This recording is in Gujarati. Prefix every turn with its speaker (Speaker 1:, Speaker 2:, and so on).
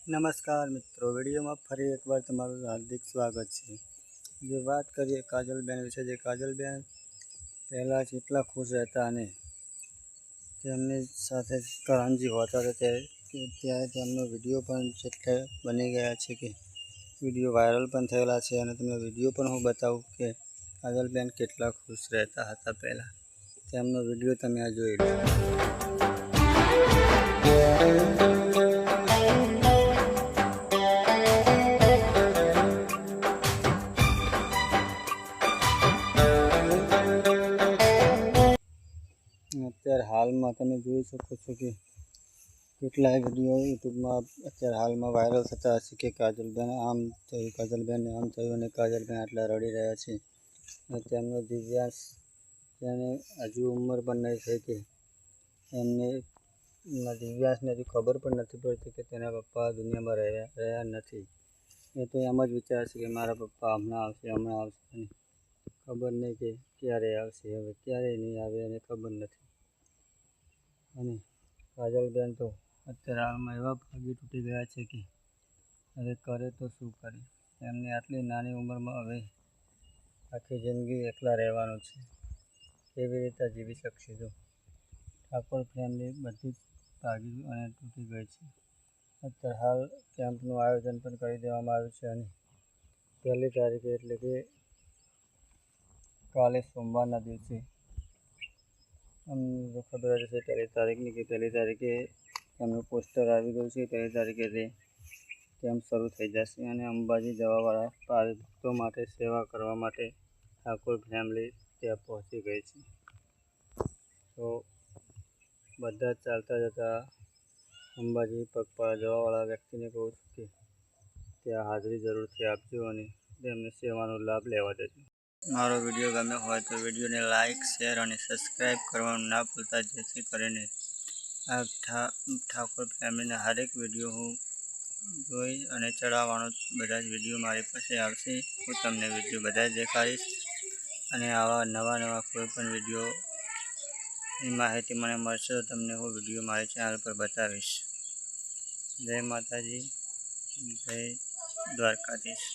Speaker 1: નમસ્કાર મિત્રો, વિડીયોમાં ફરી એકવાર તમારું હાર્દિક સ્વાગત છે। જે વાત કરીએ કાજલબેન વિશે, જે કાજલબેન પહેલાં જેટલા ખુશ રહેતા અને તેમની સાથે કરણજી હોતા હતા ત્યારે તેમનો વિડીયો પણ જેટલા બની ગયા છે કે વિડીયો વાયરલ પણ થયેલા છે। અને તમને વિડીયો પણ હું બતાવું કે કાજલબેન કેટલા ખુશ રહેતા હતા પહેલાં, તેમનો વિડીયો તમે આ જોઈ લો। અત્યારે હાલમાં તમે જોઈ શકો છો કે કેટલાય વિડીયો યુટ્યુબમાં અત્યારે હાલમાં વાયરલ થતા હશે કે કાજલબેન આમ થયું, કાજલબેનને આમ થયું અને કાજલબેન આટલા રડી રહ્યા છે। અને તેમનો દિવ્યાંશ, તેને હજુ ઉંમર પણ નહીં થઈ કે એમને દિવ્યાંશને હજુ ખબર પણ નથી પડતી કે તેના પપ્પા દુનિયામાં રહ્યા નથી। એ તો એમ જ વિચારશે કે મારા પપ્પા હમણાં આવશે અને ખબર નહીં કે ક્યારે આવશે, હવે ક્યારે નહીં આવે એને ખબર નથી। અને કાજલબેન તો અત્યારે હાલમાં એવા ભાગી તૂટી ગયા છે કે હવે કરે તો શું કરે। એમની આટલી નાની ઉંમરમાં હવે આખી જિંદગી એકલા રહેવાનું છે, કેવી રીતે જીવી શકશે? જો ઠાકોર ફેમિલી બધી જ ભાગી અને તૂટી ગઈ છે। અત્યારે હાલ કેમ્પનું આયોજન પણ કરી દેવામાં આવ્યું છે અને 1લી તારીખે એટલે કે કાલે સોમવારના દિવસે અમને ખબર જ છે 1લી તારીખની કે 1લી તારીખે એમનું પોસ્ટર આવી ગયું છે। 1લી તારીખે તે કેમ્પ શરૂ થઈ જશે અને અંબાજી જવાવાળા ભાવિ ભક્તો માટે સેવા કરવા માટે ઠાકોર ફેમિલી ત્યાં પહોંચી ગઈ છે। તો બધા જ ચાલતા જતા અંબાજી પગપાળા જવાવાળા વ્યક્તિને કહું છું કે ત્યાં હાજરી જરૂરથી આપજો અને તેમની સેવાનો લાભ લેવા દેજો। મારો વિડીયો ગમ્યો હોય તો વિડીયોને લાઇક, શેર અને સબસ્ક્રાઈબ કરવાનું ના ભૂલતા, જેથી કરીને આ ઠાકોર ફેમિલીના હરેક વિડીયો હું જોઈ અને ચડાવવાનો બધા જ વિડીયો મારી પાસે આવશે। હું તમને વિડીયો બધા જ દેખાડીશ અને આવા નવા કોઈ પણ વિડીયોની માહિતી મને મળશે તો તમને હું વિડીયો મારી ચેનલ પર બતાવીશ। જય માતાજી, જય દ્વારકાધીશ।